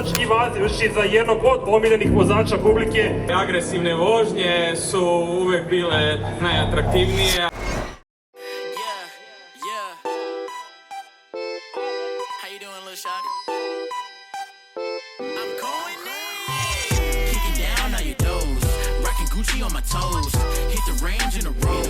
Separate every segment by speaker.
Speaker 1: vozački vaziš za jednog od pomiljenih vozača publike.
Speaker 2: Agresivne vožnje su uvek bile najatraktivnije.
Speaker 3: Gucci on my toes, hit the range in a row.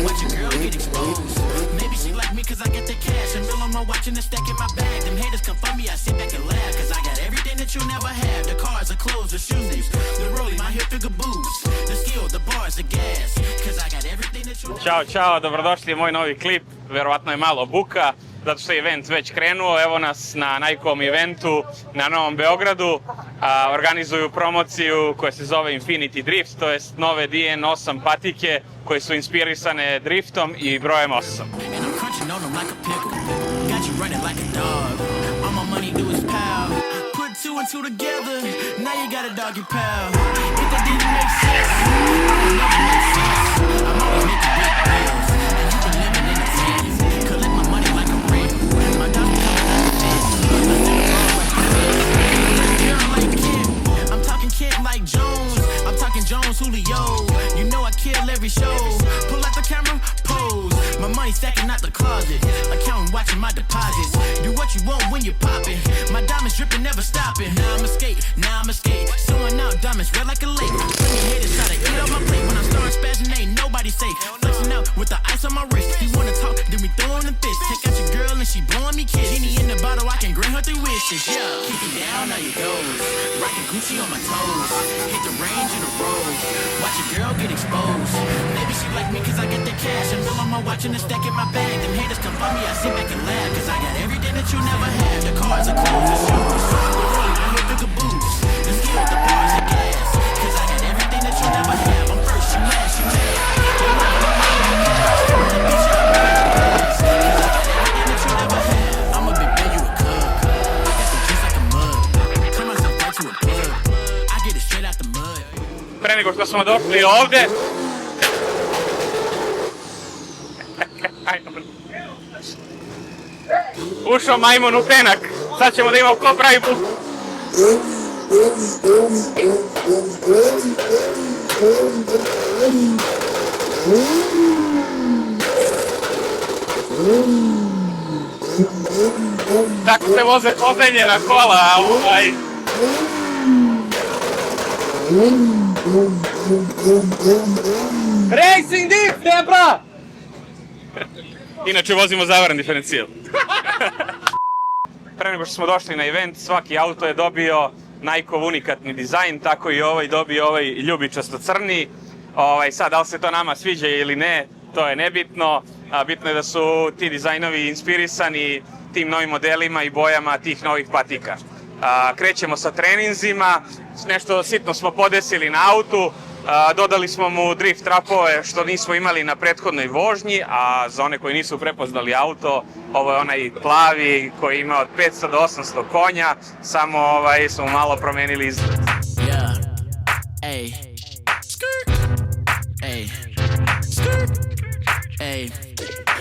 Speaker 3: Watch a girl get exposed. Maybe she like me cause I get the cash. And real on my watch and the stack in my bag. Them haters come for me, I sit back and laugh. Cause I got everything that you'll never have. The cars, the clothes, the shoes. The rollie, my hip figure boots. The skill, the bars, the gas. Cause I got everything that you'll never have.
Speaker 4: Ćao, dobrodošli u moj novi klip. Verovatno je malo buka, zato što je event već krenuo. Evo nas na Nikeovom eventu na Novom Beogradu. Organizuju promociju koja se zove Infinity Drift, to jest nove DN8 patike koje su inspirisane driftom i brojem 8.
Speaker 3: Two and two together, now you got a doggy pal. If that didn't make sense, I don't know it makes sense. I'm always making big deals, and you've been living in the tents. Collect my money like a rent. My doggy coming out the fence. I'm like Kim, I'm talking Kent like Jones. I'm talking Jones, Julio. You know I kill every show. Pull out the camera, pose. My money stacking out the closet. Accountant watching my deposits. Do what you want when you pop it. My diamonds dripping, never stopping. Now I'm escape. Sewing out diamonds red like a lake. When your haters try to eat on my plate. When I start spazzing, ain't nobody safe. Flexing out with the ice on my wrist. You wanna talk, then we throw in the fist. Take out your girl and she blowing me kiss. Genie in the bottle, I can grant her 3 wishes. Yeah, keep it down, now you goes. Rockin' Gucci on my toes. Hit the range in a row. Watch your girl get exposed. Maybe she like me cause I get the cash. And real on my watch and the stack in my bag. Them haters come for me, I sit back and laugh. Cause I got everything that you never had. The cars, the clothes, the shoes. The rollie, my hip figure boots. The skill, the bars, the gas. Cause I got everything that you never have. I'm first, you last, you mad. I'm a big man, you a cub. I got the juice like a mug. Turn myself right to a plug. I get it straight out the mud.
Speaker 4: Pre nego što smo došli ovde, ušao majmun u penak. Sad ćemo da imamo ko pravi buku. Tako se voze ozenjena kola, Racing Diff, Debra! Inače vozimo zavaran diferencijal. Pre nego što smo došli na event, svaki auto je dobio Nikeov unikatni dizajn, tako i ovaj dobio ovaj ljubičasto crni. Sad, da li se to nama sviđa ili ne, to je nebitno. Bitno je da su ti dizajnovi inspirisani tim novim modelima i bojama tih novih patika. Krećemo sa treninzima, nešto sitno smo podesili na autu. Dodali smo mu drift trapove što nismo imali na prethodnoj vožnji, a za one koji nisu prepoznali auto, ovo je onaj plavi koji ima od 500 do 800 konja, samo smo malo promenili izgled.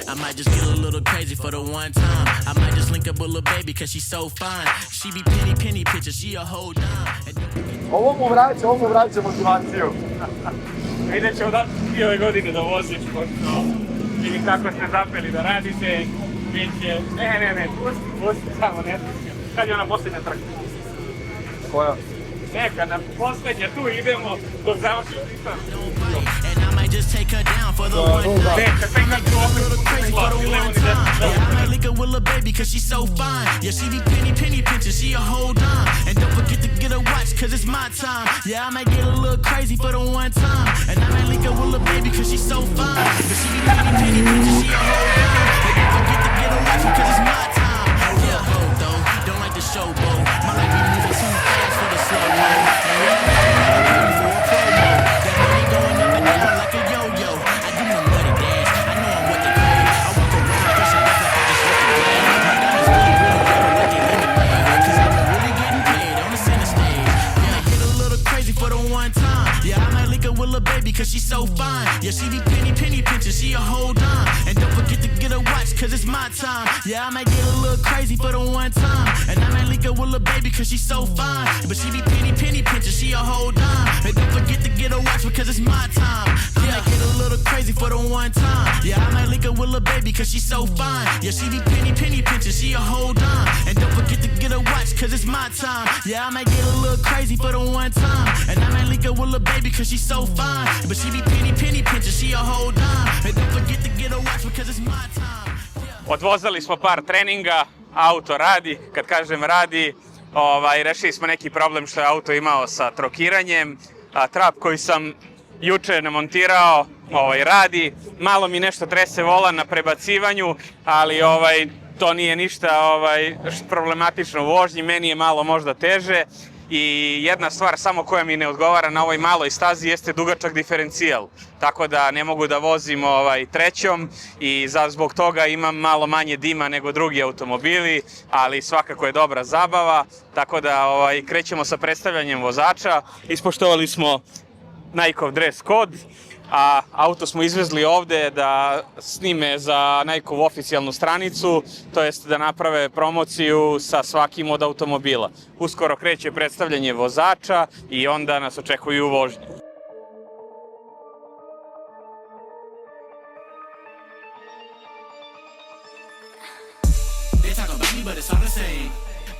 Speaker 3: I might just get a little crazy for the one time. I might just link up with little baby cause she's so fine. She be penny picture, she a whole dime.
Speaker 1: Ovo mu vraća motivaciju.
Speaker 4: Vidjet ćemo da ti ove godine da voziš, pošto vidim kako ste zapeli da radite. Biće, ne, pusti samo, ne pusti. Kad je ona posljednja trka?
Speaker 1: Koja?
Speaker 4: Neka, na poslednja, tu idemo dok završi pristav.
Speaker 3: Just take her down for the one time. I might get a little crazy for the one time. Yeah, I might link her with little baby cause she's so fine. Yeah, she be penny pinching, she a whole dime. And don't forget to get a watch cause it's my time. Yeah, I might get a little crazy for the one time. And I might link her with little baby cause she's so fine. But she be penny pinching, she a whole dime. And don't forget to get a watch cause it's my time. Yeah, hold though, don't like the show, bro. My life be moving too fast for the slow mo. And yeah, I'm for a promo. That money going up and down like a yo-yo. I do my money dash, I know I'm what they pay. I walk around pushing back like I just look at that. My diamonds really rubber like they lemonade. Cause I've been really getting paid on the center stage. Yeah, I get a little crazy for the one time. Yeah, I might link up with a baby cause she's so fine. Yeah, she be penny pinching, she a hold on. And don't forget to get a watch cause it's my time. Yeah, I might get a little crazy for the one time. And I might link her with a baby cause she's so fine. But she be penny pinching, she a hold on. And don't forget to get a watch because it's my time. Yeah, I get a little crazy for the one time. Yeah, I might link her with a baby cause she's so fine. Yeah, she be penny pinching, she a hold on. And don't forget to get a watch cause it's my time. Yeah, I might get a little crazy for the one time. And I might link her with a baby cause she's so fine. But she be penny pinching, she a hold on. And don't forget to get a watch because it's my time.
Speaker 4: Odvozali smo par treninga, auto radi, kad kažem radi, rešili smo neki problem što je auto imao sa trokiranjem, trap koji sam juče namontirao radi, malo mi nešto trese volan na prebacivanju, ali to nije ništa problematično u vožnji, meni je malo možda teže. I jedna stvar samo koja mi ne odgovara na ovoj maloj stazi jeste dugačak diferencijal. Tako da ne mogu da vozim trećom i zbog toga imam malo manje dima nego drugi automobili, ali svakako je dobra zabava. Tako da krećemo sa predstavljanjem vozača. Ispoštovali smo Nikeov dress code, a auto smo izvezli ovde da snime za Nikeovu oficijalnu stranicu, to jest da naprave promociju sa svakim od automobila. Uskoro kreće predstavljanje vozača i onda nas očekuju vožnje.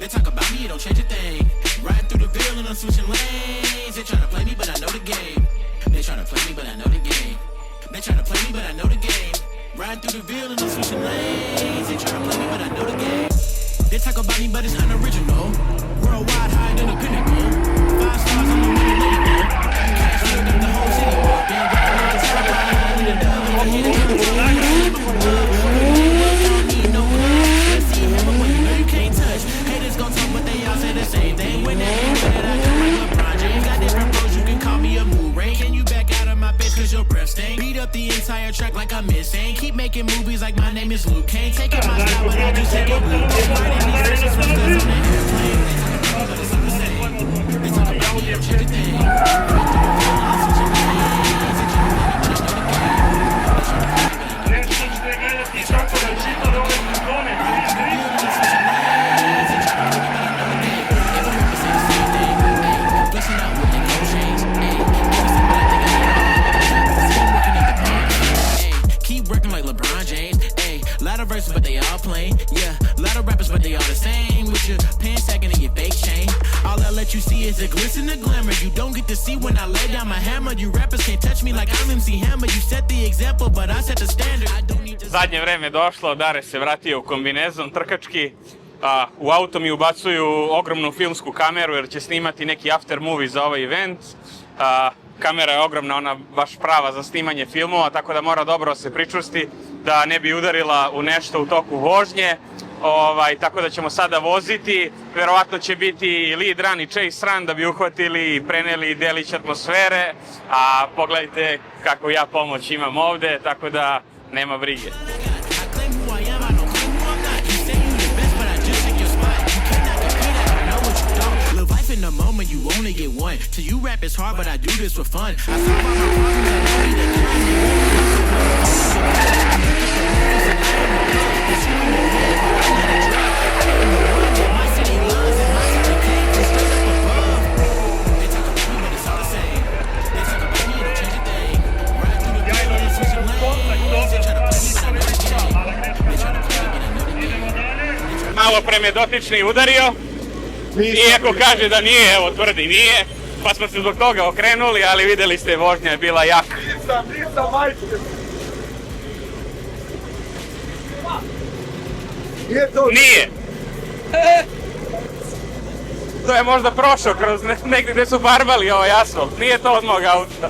Speaker 3: They talk about me, don't change a thing. Riding through the Ville and I'm switching lanes. They tryna play me, but I know the game. They tryna play me, but I know the game. They tryna play me, but I know the game. Riding through the Ville and I'm switching lanes. They tryna play me, but I know the game. They talk about me, but it's unoriginal. Worldwide, higher than a pinnacle. 5 stars on the winning label. Cash filled up the whole city. Been riding on the top, I need a dub. If I hit it, I don't need no love. Let's see him, but you know you can't touch. Haters gon' talk, but they all say the same thing. When they ain't better, I come like LeBron James. Got different pros, you can call me a mood ring. Can you back out of my face cause your breath stink? Beat up the entire track like I'm insane. Keep making movies like my name is Luke Kane. Taking my style, but I just take it blue. Writing these verses from studs on that airplane. They talk about me, don't change a thing. Verses, but they all plain. Yeah, a lot of rappers, but they all the same. With your pants sagging and your fake chain. All I let you see is the glitz and the glamour. You don't get to see when I lay down my hammer. You rappers can't touch me like I'm MC Hammer. You set the example, but I set the standard. I don't need to...
Speaker 4: Zadnje vreme je došlo, Dare se vratio u kombinezon trkački. U auto mi ubacuju ogromnu filmsku kameru jer će snimati neki after movie za ovaj event. Kamera je ogromna, ona baš prava za snimanje filmova, tako da mora dobro se pričvrsti da ne bi udarila u nešto u toku vožnje. Tako da ćemo sada voziti, verovatno će biti lead run i chase run da bi uhvatili i preneli delić atmosfere, a pogledajte kako ja pomoć imam ovde, tako da nema brige.
Speaker 3: In the moment you only get one. To you rap is hard, but I do this for fun. I solve all my problems and I need my city loves and my city came from straight up above. They talk about me, but it's all the same. They talk about me, don't change a thing. Ride through the Ville and switch your lanes. They try to play me, but I know the game. They try to play me, but I know the game.
Speaker 4: Malo pre me dotični udario. Iako kaže da nije, evo tvrdi nije, pa smo se zbog toga okrenuli, ali videli ste, vožnja je bila jaka.
Speaker 5: Nisam majster. Nije to?
Speaker 4: Nije. To je možda prošao kroz negdje gdje su barbali ovaj asfalt, nije to od mog auta.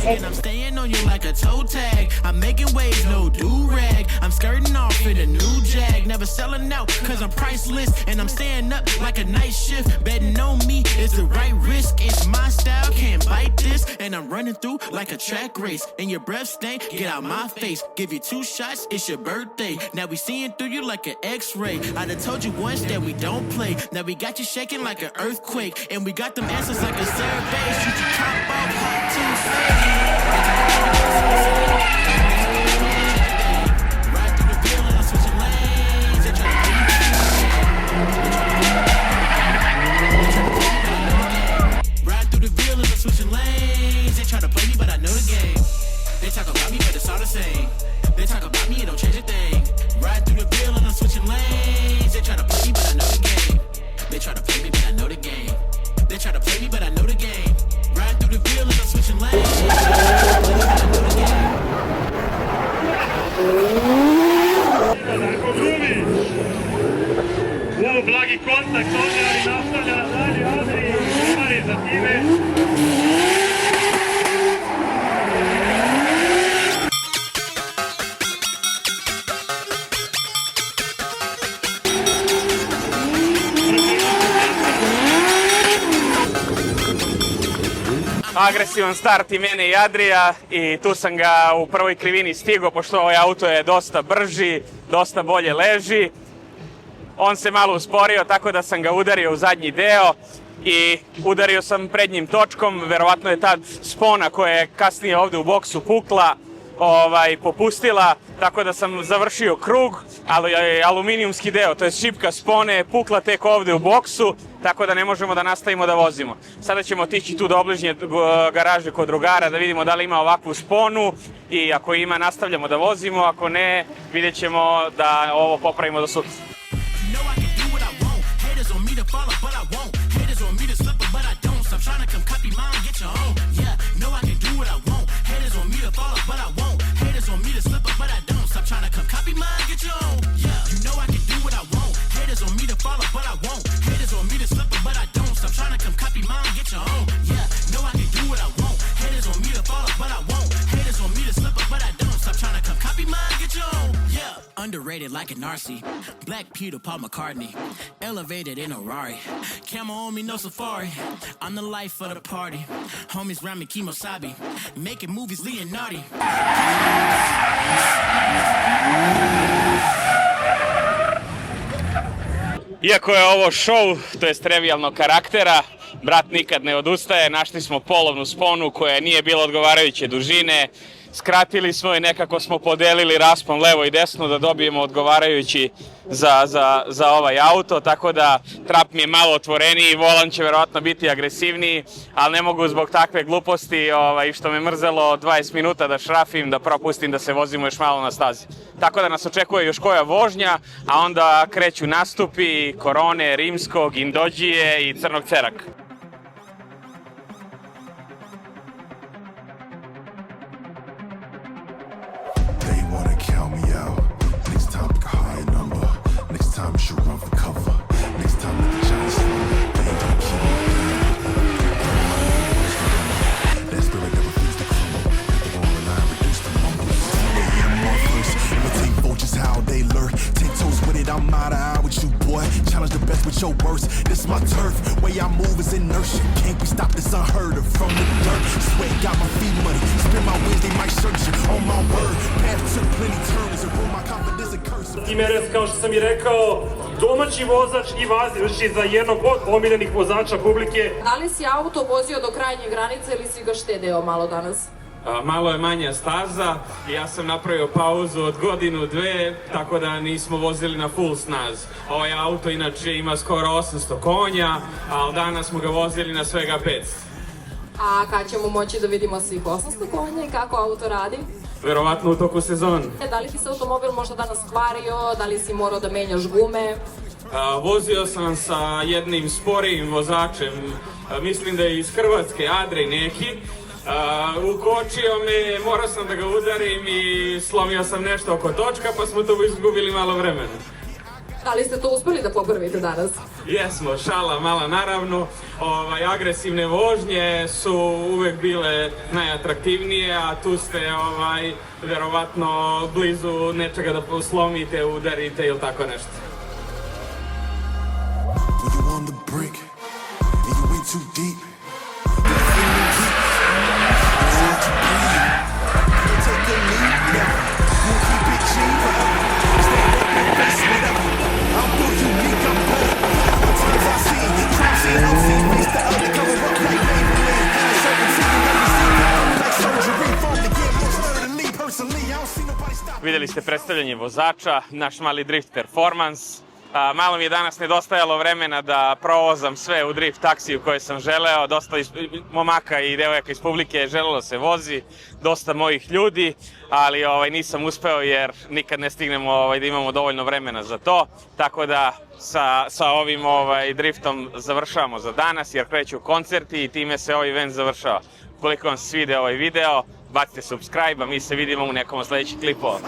Speaker 3: And I'm staying on you like a toe tag. I'm making waves, no do-rag. I'm skirting off in a new jag. Never selling out, cause I'm priceless. And I'm staying up like a night shift. Betting on me is the right risk. It's my style, can't bite this. And I'm running through like a track race. And your breath stink, get out my face. Give you 2 shots, it's your birthday. Now we seeing through you like an x-ray. I done told you once that we don't play. Now we got you shaking like an earthquake. And we got them answers like a survey. Shoot you top off hot Ride through the field and I'm switching lanes. They try to beat me. Ride through the field and I'm switching lanes. They try to play me, but I know the game. They talk about me, but it's all the same. They talk about me, it don't change a thing. Ride through the field and I'm switching lanes. They try to play me, but I know the game. They try to play me, but I know the game. They try to play me, but I know the game. Ride through the field and I'm switching lanes. They try to play me, but I know the game.
Speaker 1: Darko Grumić. Ovo blagi kontakt ovdje, ali nastavlja dalje Adri. Umari za time.
Speaker 4: Agresivan start i mene i Adrija i tu sam ga u prvoj krivini stigao, pošto ovaj auto je dosta brži, dosta bolje leži. On se malo usporio, tako da sam ga udario u zadnji deo i udario sam prednjim točkom. Verovatno je tad spona koja je kasnije ovde u boksu pukla, popustila, tako da sam završio krug, ali aluminijumski deo, to je šipka spone, pukla tek ovde u boksu, tako da ne možemo da nastavimo da vozimo. Sada ćemo otići tu do obližnje garaže kod drugara da vidimo da li ima ovakvu sponu i ako ima nastavljamo da vozimo, ako ne vidjet ćemo da ovo popravimo do sutra.
Speaker 3: Underrated like an RC, Black Peter, Paul McCartney, elevated in a Rari, camel on me, no safari, I'm the life of the party, homies round me, Kimosabi, making movies, Leonardo.
Speaker 4: Iako je ovo show, to jest trivialnog karaktera, brat nikad ne odustaje, našli smo polovnu sponu koja nije bila odgovarajuće dužine, skratili smo i nekako smo podelili raspon levo i desno da dobijemo odgovarajući za ovaj auto, tako da trap mi je malo otvoreniji, volan će verovatno biti agresivniji, ali ne mogu zbog takve gluposti što me mrzelo 20 minuta da šrafim, da propustim da se vozimo još malo na stazi. Tako da nas očekuje još koja vožnja, a onda kreću nastupi Korone, Rimskog, Indođije i Crnog Ceraka.
Speaker 6: I'm out of eye with you, boy. Challenge the best with your worst. This is my turf. Way I move is inertia. Can't be stopped, it's unheard of. From the dirt, sweat got my feet muddy. Spin my wings, they might search you. On my word, path took plenty turns and ruin my confidence and curse.
Speaker 1: Timerec, kao što sam i rekao, domaći vozač i vaziš za jednog od omiljenih vozača publike.
Speaker 7: Da li si auto vozio do krajnje granice ili si ga štedeo malo danas?
Speaker 2: Malo je manja staza, ja sam napravio pauzu od godinu, dve, tako da nismo vozili na full snaz. Ovaj auto inače ima skoro 800 konja, ali danas smo ga vozili na svega 500.
Speaker 7: A kad ćemo moći da vidimo svih 800 konja i kako auto radi?
Speaker 2: Verovatno u toku sezone.
Speaker 7: Da li ti se automobil možda danas kvario, da li si morao da menjaš gume?
Speaker 2: Vozio sam sa jednim sporijim vozačem, mislim da je iz Hrvatske, Adrej neki. Ukočio me, morao sam da ga udarim i slomio sam nešto oko točka, pa smo tu izgubili malo vremena.
Speaker 7: Da li ste to uspeli da popravite danas?
Speaker 2: Jesmo, šala mala naravno. Agresivne vožnje su uvek bile najatraktivnije, a tu ste verovatno blizu nečega da poslomite, udarite ili tako nešto.
Speaker 4: vidjeli ste predstavljanje vozača, naš mali drift performans. Malo mi je danas nedostajalo vremena da provozam sve u drift taksiju koje sam želeo. Dosta momaka i devojaka iz publike je želelo se vozi, dosta mojih ljudi, ali nisam uspeo jer nikad ne stignemo da imamo dovoljno vremena za to. Tako da sa ovim driftom završavamo za danas jer kreću koncerti i time se ovaj event završava. Ukoliko vam se svidio ovaj video, bacite subscribe, a mi se vidimo u nekom od sledećih klipova.